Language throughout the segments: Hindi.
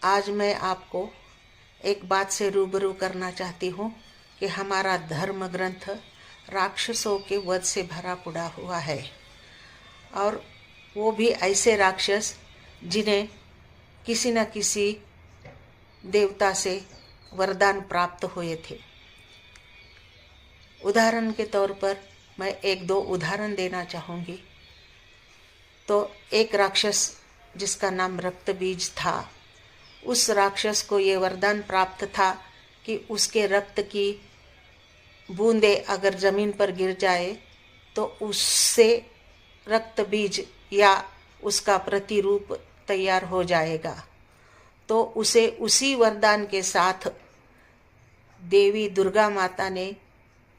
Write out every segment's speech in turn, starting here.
आज मैं आपको एक बात से रूबरू करना चाहती हूँ कि हमारा धर्म ग्रंथ राक्षसों के वध से भरा पड़ा हुआ है, और वो भी ऐसे राक्षस जिन्हें किसी न किसी देवता से वरदान प्राप्त हुए थे। उदाहरण के तौर पर मैं एक दो उदाहरण देना चाहूँगी। तो एक राक्षस जिसका नाम रक्तबीज था, उस राक्षस को ये वरदान प्राप्त था कि उसके रक्त की बूंदे अगर जमीन पर गिर जाए तो उससे रक्त बीज या उसका प्रतिरूप तैयार हो जाएगा। तो उसे उसी वरदान के साथ देवी दुर्गा माता ने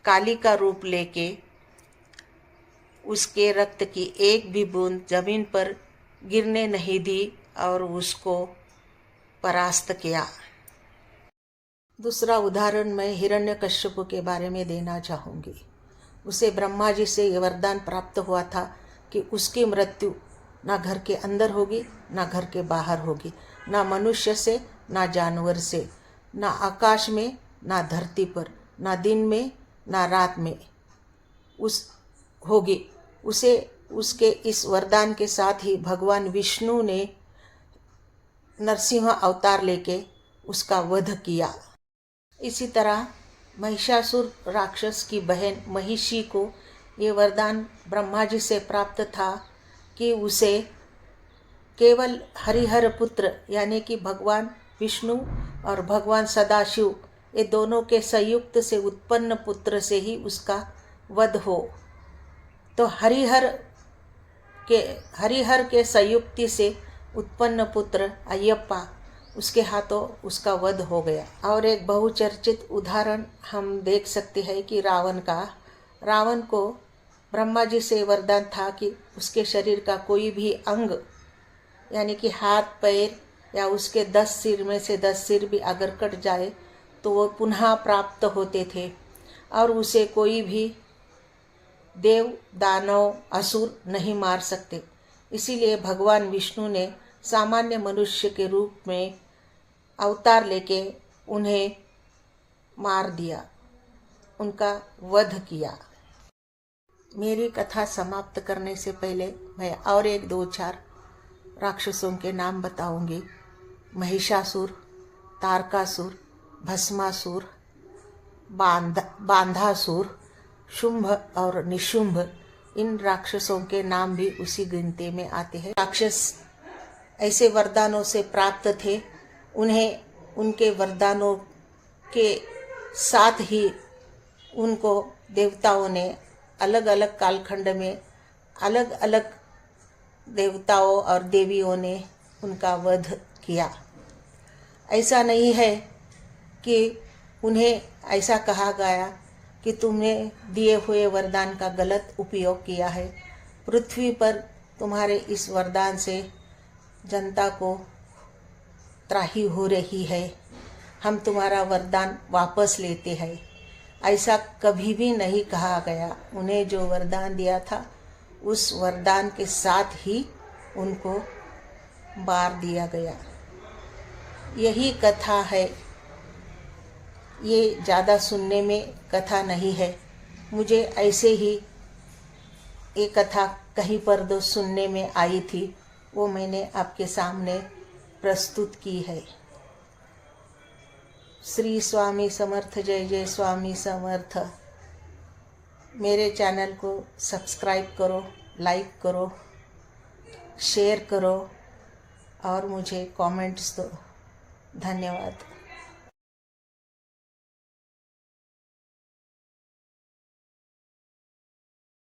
काली का रूप लेके उसके रक्त की एक भी बूंद जमीन पर गिरने नहीं दी और उसको परास्त किया। दूसरा उदाहरण मैं हिरण्यकश्यप के बारे में देना चाहूँगी। उसे ब्रह्मा जी से यह वरदान प्राप्त हुआ था कि उसकी मृत्यु ना घर के अंदर होगी ना घर के बाहर होगी, ना मनुष्य से ना जानवर से, ना आकाश में ना धरती पर, ना दिन में ना रात में उस होगी। उसे उसके इस वरदान के साथ ही भगवान विष्णु ने नरसिंह अवतार लेके उसका वध किया। इसी तरह महिषासुर राक्षस की बहन महिषी को ये वरदान ब्रह्मा जी से प्राप्त था कि उसे केवल हरिहर पुत्र यानी कि भगवान विष्णु और भगवान सदाशिव ये दोनों के संयुक्त से उत्पन्न पुत्र से ही उसका वध हो। तो हरिहर के संयुक्ति से उत्पन्न पुत्र अयप्पा, उसके हाथों उसका वध हो गया। और एक बहुचर्चित उदाहरण हम देख सकते हैं कि रावण को ब्रह्मा जी से वरदान था कि उसके शरीर का कोई भी अंग यानी कि हाथ पैर या उसके 10 सिर में से 10 सिर भी अगर कट जाए तो वो पुनः प्राप्त होते थे, और उसे कोई भी देव दानव असुर नहीं मार सकते। इसीलिए भगवान विष्णु ने सामान्य मनुष्य के रूप में अवतार लेके उन्हें मार दिया, उनका वध किया। मेरी कथा समाप्त करने से पहले मैं और एक दो चार राक्षसों के नाम बताऊंगी। महिषासुर, तारकासुर, भस्मासुर, बांधासुर, शुंभ और निशुंभ, इन राक्षसों के नाम भी उसी गिनती में आते हैं। राक्षस ऐसे वरदानों से प्राप्त थे, उन्हें उनके वरदानों के साथ ही उनको देवताओं ने अलग अलग कालखंड में अलग अलग देवताओं और देवियों ने उनका वध किया। ऐसा नहीं है कि उन्हें ऐसा कहा गया कि तुमने दिए हुए वरदान का गलत उपयोग किया है। पृथ्वी पर तुम्हारे इस वरदान से जनता को त्राही हो रही है, हम तुम्हारा वरदान वापस लेते हैं, ऐसा कभी भी नहीं कहा गया। उन्हें जो वरदान दिया था उस वरदान के साथ ही उनको मार दिया गया। यही कथा है। ये ज़्यादा सुनने में कथा नहीं है, मुझे ऐसे ही एक कथा कहीं पर दो सुनने में आई थी, वो मैंने आपके सामने प्रस्तुत की है। श्री स्वामी समर्थ, जय जय स्वामी समर्थ। मेरे चैनल को सब्सक्राइब करो, लाइक करो, शेयर करो और मुझे कमेंट्स दो। धन्यवाद।